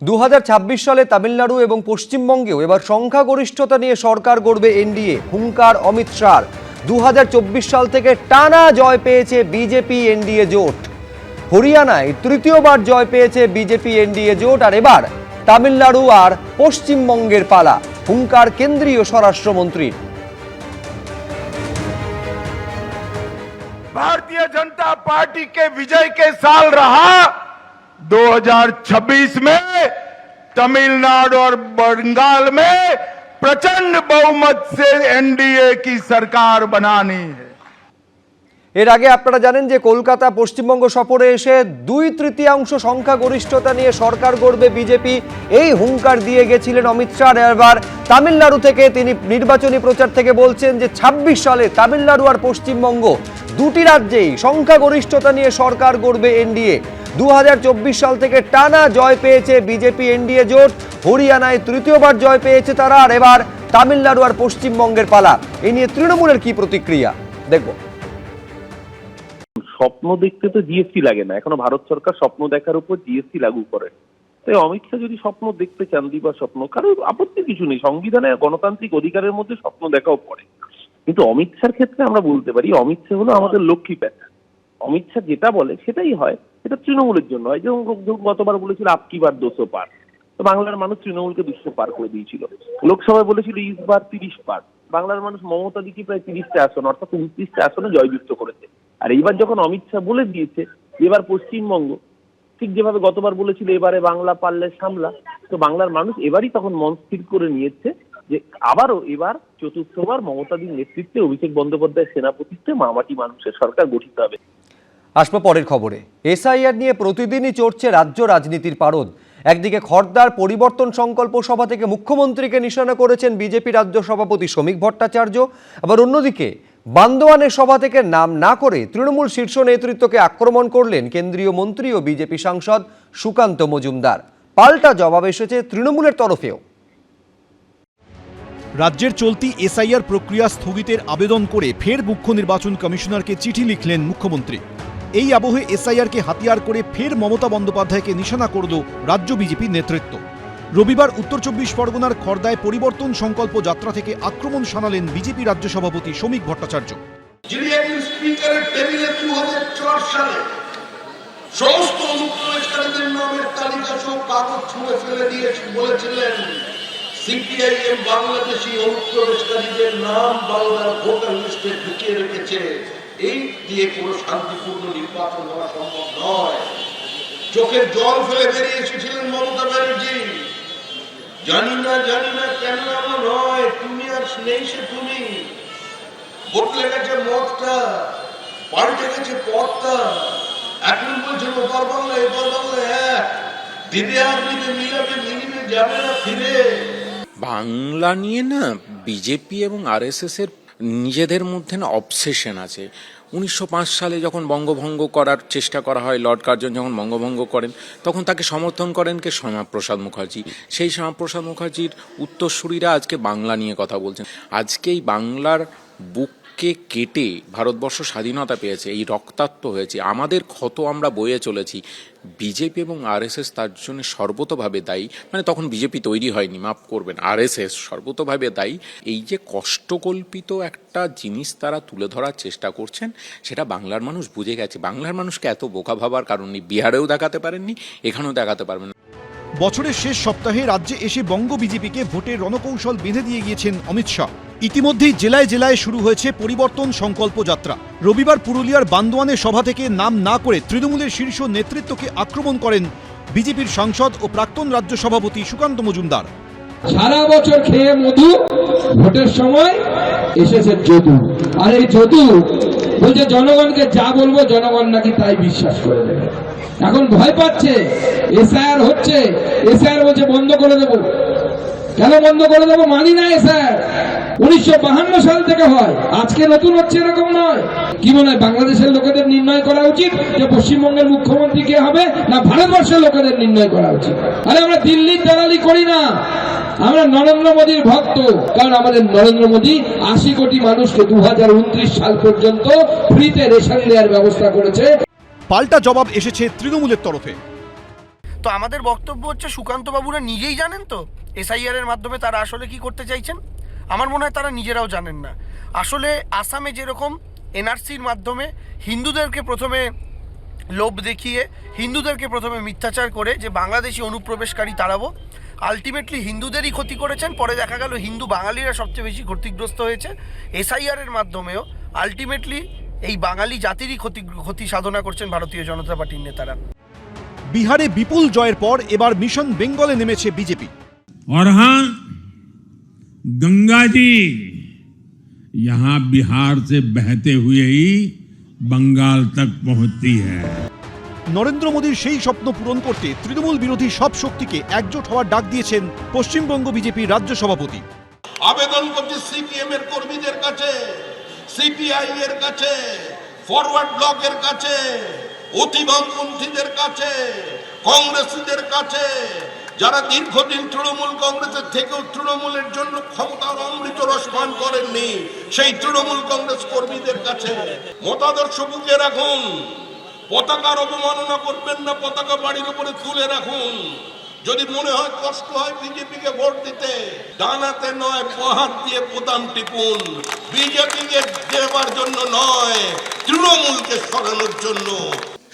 2026 সালে তামিলনাড়ু এবং পশ্চিমবঙ্গেও এবার সংখ্যাগরিষ্ঠতা নিয়ে সরকার গড়বে এনডিএ, হুঙ্কার অমিত শাহর। 2024 সাল থেকে টানা জয় পেয়েছে বিজেপি এনডিএ জোট। হরিয়ানায় তৃতীয়বার জয় পেয়েছে বিজেপি এনডিএ জোট, আর এবার তামিলনাড়ু আর পশ্চিমবঙ্গের পালা। হুঙ্কার কেন্দ্রীয় স্বরাষ্ট্রমন্ত্রীর। भारतीय जनता पार्टी के विजय के साल रहा 2026 में तमिलनाडु और बंगाल में प्रचंड बहुमत से एनडीए की सरकार बनानी है। এর আগে আপনারা জানেন যে কলকাতা পশ্চিমবঙ্গ সফরে এসে 2/3 সংখ্যাগরিষ্ঠতা নিয়ে সরকার গড়বে বিজেপি, এই হুঙ্কার দিয়ে গেছিলেন অমিত শাহ। এবার তামিলনাড়ু থেকে তিনি নির্বাচনী প্রচার থেকে বলছেন যে 26 সালে তামিলনাড়ু আর পশ্চিমবঙ্গ দুটি রাজ্যেই সংখ্যাগরিষ্ঠতা নিয়ে সরকার গড়বে এনডিএ। 2024 সাল থেকে টানা জয় পেয়েছে বিজেপি এনডিএ জোট। হরিয়ানায় তৃতীয়বার জয় পেয়েছে তারা, আর এবার তামিলনাড়ু আর পশ্চিমবঙ্গের পালা। এই নিয়ে তৃণমূলের কি প্রতিক্রিয়া দেখব। স্বপ্ন দেখতে তো জিএসটি লাগে না, এখনো ভারত সরকার স্বপ্ন দেখার উপর জিএসটি লাগু করে। তাই অমিত শাহ যদি স্বপ্ন দেখতে চান, দিবা স্বপ্ন, কারোর আপত্তি কিছু নেই। সংবিধানে গণতান্ত্রিক অধিকারের মধ্যে স্বপ্ন দেখাও পড়ে। কিন্তু অমিত শাহর ক্ষেত্রে আমরা বলতে পারি অমিত শাহ হলো আমাদের লক্ষ্মী প্যাঁচা। অমিত শাহ যেটা বলে সেটাই হয়, এটা তৃণমূলের জন্য হয়। যেমন গতবার বলেছিল আপকি বার 200 পার, তো বাংলার মানুষ তৃণমূলকে 200 পার করে দিয়েছিল। লোকসভায় বলেছিল ইসবার 30 পার, বাংলার মানুষ মমতা দিকে প্রায় 30টা আসন অর্থাৎ 29টা আসনে জয়যুক্ত করেছে। আর এইবার যখন অমিত শাহ বলে দিয়েছে এবার পশ্চিমবঙ্গ, ঠিক যেভাবে গতবার বলেছিল এবারে বাংলা পারলে সামলা, তো বাংলার মানুষ এবারই তখন মন স্থির করে নিয়েছে যে আবারও এবার চতুর্থবার মমতাদির নেতৃত্বে অভিষেক বন্দ্যোপাধ্যায়ের সেনাপতিত্বে মামাটি মানুষের সরকার গঠিত হবে। আসবো পরের খবরে। এসআইআর নিয়ে প্রতিদিনই চড়ছে রাজ্য রাজনীতির পারদ। একদিকে খড়দার পরিবর্তন সংকল্প সভা থেকে মুখ্যমন্ত্রীকে নিশানা করেছেন বিজেপি রাজ্য সভাপতি শ্রমিক ভট্টাচার্য, আবার অন্যদিকে বান্দোয়ানের সভা থেকে নাম না করে তৃণমূল শীর্ষ নেতৃত্বকে আক্রমণ করলেন কেন্দ্রীয় মন্ত্রী ও বিজেপি সাংসদ সুকান্ত মজুমদার। পাল্টা জবাব এসেছে তৃণমূলের তরফেও। রাজ্যের চলতি এসআইআর প্রক্রিয়া স্থগিতের আবেদন করে ফের মুখ্য নির্বাচন কমিশনারকে চিঠি লিখলেন মুখ্যমন্ত্রী। এই আবহে এসআইআরকে হাতিয়ার করে ফের মমতা বন্দ্যোপাধ্যায়কে নিশানা করল রাজ্য বিজেপির নেতৃত্ব। রবিবার উত্তর 24 পরগনার খড়দায় পরিবর্তন সংকল্প যাত্রা থেকে আক্রমণ শানালেন বিজেপি রাজ্য সভাপতি শ্রমিক ভট্টাচার্য। স্পিকারের টেবিলে 2004 সালে সমস্ত অনুপ্রবেশকারীদের নামের তালিকা সহ কাগজ ছুঁড়ে ফেলে দিয়ে বলেছিলেন সিপিআইএম বাংলাদেশি অনুপ্রবেশকারীদের নাম বাংলার ভোটার লিস্টে ঢুকিয়ে রেখেছে, এই দিয়ে কোনো শান্তিপূর্ণ নির্বাচন হওয়া সম্ভব নয়। চোখের জল ফেলে বেরিয়ে এসেছিলেন মমতা ব্যানার্জি। জানি না কেন এমন হয়, তুমি আর নেই সে তুমি। বদলে গেছে মতটা, পাল্টে গেছে পথটা। এখন বলছেন ওপার বাংলা এপার বাংলা এক, দিদি আপনিতে মিলিবে যাবে না ফিরে। বাংলা নিয়ে না বিজেপি এবং আরএসএস এর নিজেদের মধ্যে না অবসেশন আছে। 1905 সালে যখন বঙ্গভঙ্গ করার চেষ্টা করা হয়, লর্ড কার্জন যখন বঙ্গভঙ্গ করেন তখন তাকে সমর্থন করেন কে? শ্যামাপ্রসাদ মুখার্জি। সেই শ্যামাপ্রসাদ মুখার্জির উত্তরসূরিরা আজকে বাংলা নিয়ে কথা বলছেন। আজকে এই বাংলার বুককে কেটে ভারতবর্ষ স্বাধীনতা পেয়েছে, এই রক্তাক্ত হয়েছে, আমাদের ক্ষত আমরা বয়ে চলেছি। বিজেপি এবং আরএসএস তার জন্য সর্বতোভাবে দায়ী। মানে তখন বিজেপি তৈরি হয়নি, মাফ করবেন, আরএসএস সর্বতোভাবে দায়ী। এই যে কষ্টকল্পিত একটা জিনিস তারা তুলে ধরার চেষ্টা করছেন, সেটা বাংলার মানুষ বুঝে গেছে। বাংলার মানুষকে এত বোকা ভাবার কারণ নেই। বিহারেও দেখাতে পারেননি, এখানেও দেখাতে পারবেন না। বছরের শেষ সপ্তাহে রাজ্যে এসে বঙ্গ বিজেপিকে ভোটের রণকৌশল বেঁধে দিয়ে গিয়েছেন অমিত শাহ। ইতিমধ্যেই জেলায় জেলায় শুরু হয়েছে পরিবর্তন সংকল্প যাত্রা। রবিবার পুরুলিয়ার বান্দোয়ানের সভা থেকে নাম না করে তৃণমূলের শীর্ষ নেতৃত্বকে আক্রমণ করেন বিজেপির সাংসদ ও প্রাক্তন রাজ্য সভাপতি সুকান্ত মজুমদার। সারা বছর খেয়ে মধু, ভোটের সময় এসেছে যদু। আর এই যদু বলছে জনগণকে যা বলবো জনগণ নাকি তাই বিশ্বাস করে দেবে। এখন ভয় পাচ্ছে, এসআইআর হচ্ছে, এসআইআর বলছে বন্ধ করে দেবো। কেন বন্ধ করে দেবো? মানি না এসআইআর। 1952 সাল থেকে হয়, আজকে নতুন হচ্ছে এরকম নয়। কি মনে হয় বাংলাদেশের লোকেদের নির্ণয় করা উচিত যে পশ্চিমবঙ্গের মুখ্যমন্ত্রী কে হবে, না ভারতবর্ষের লোকেদের নির্ণয় করা উচিত? আরে আমরা দিল্লির দালালি করি না, আমরা নরেন্দ্র মোদীর ভক্ত। কারণ আমাদের নরেন্দ্র মোদী 80 কোটি মানুষকে 2029 সাল পর্যন্ত ফ্রিতে রেশন দেওয়ার ব্যবস্থা করেছে। পাল্টা জবাব এসেছে তৃণমূলের তরফে। তো আমাদের বক্তব্য হচ্ছে সুকান্ত বাবুরা নিজেই জানেন তো এসআইআর এর মাধ্যমে তারা আসলে কি করতে চাইছেন। আমার মনে হয় তারা নিজেরাও জানেন না। আসলে আসামে যেরকম এনআরসির মাধ্যমে হিন্দুদেরকে প্রথমে লোভ দেখিয়ে হিন্দুদেরকে প্রথমে মিথ্যাচার করে যে বাংলাদেশি অনুপ্রবেশকারী তাড়াবো, আলটিমেটলি হিন্দুদেরই ক্ষতি করেছেন। পরে দেখা গেল হিন্দু বাঙালিরা সবচেয়ে বেশি ক্ষতিগ্রস্ত হয়েছে। এসআইআর এর মাধ্যমেও আলটিমেটলি এই বাঙালি জাতিরই ক্ষতি সাধনা করছেন ভারতীয় জনতা পার্টির নেতারা। বিহারে বিপুল জয়ের পর এবার মিশন বেঙ্গলে নেমেছে বিজেপি। और हाँ, गंगा जी यहाँ बिहार से बहते हुए ही बंगाल तक पहुंचती है। নরেন্দ্র মোদীর সেই স্বপ্ন পূরণ করতে তৃণমূল বিরোধী সব শক্তিকে একজোট হওয়ার ডাক দিয়েছেন পশ্চিমবঙ্গ বিজেপির রাজ্য সভাপতি। আবেদন করছি সিপিএম এর কর্মীদের কাছে, সিপিআই এর কাছে, ফরওয়ার্ড ব্লকের কাছে, অতিবামপন্থীদের কাছে, কংগ্রেসীদের কাছে, যারা দীর্ঘদিন তৃণমূল কংগ্রেসের থেকেও তৃণমূলের জন্য ক্ষমতার অমৃত রস পান করেননি, সেই তৃণমূল কংগ্রেস কর্মীদের কাছে মতাদর্শ বুকে রাখুন। পতাকার অবমাননা করবেন না, পতাকা বাড়ির উপরে তুলে রাখুন। যদি মনে হয় কষ্ট হয় বিজেপিকে ভোট দিতে, ডানাতে নয় বাহাত দিয়ে বোতাম টিপুন। বিজেপিকে দেবার জন্য নয়, তৃণমূলকে সরানোর জন্য।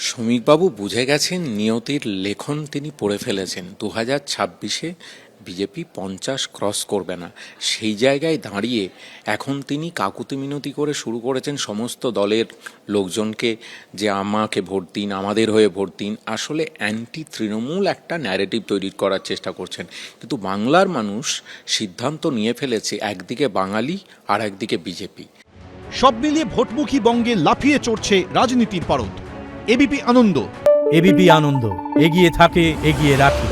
শ্রমিকবাবু বুঝে গেছেন, নিয়তির লেখন তিনি পড়ে ফেলেছেন। 2026-এ বিজেপি 50 ক্রস করবে না। সেই জায়গায় দাঁড়িয়ে এখন তিনি কাকুতি মিনতি করে শুরু করেছেন সমস্ত দলের লোকজনকে যে আমাকে ভোট দিন, আমাদের হয়ে ভোট দিন। আসলে অ্যান্টি তৃণমূল একটা ন্যারেটিভ তৈরি করার চেষ্টা করছেন। কিন্তু বাংলার মানুষ সিদ্ধান্ত নিয়ে ফেলেছে, একদিকে বাঙালি আর একদিকে বিজেপি। সব মিলিয়ে ভোটমুখী বঙ্গে লাফিয়ে চড়ছে রাজনীতির পারদ। এবিপি আনন্দ। এবিপি আনন্দ, এগিয়ে থাকে, এগিয়ে রাখে।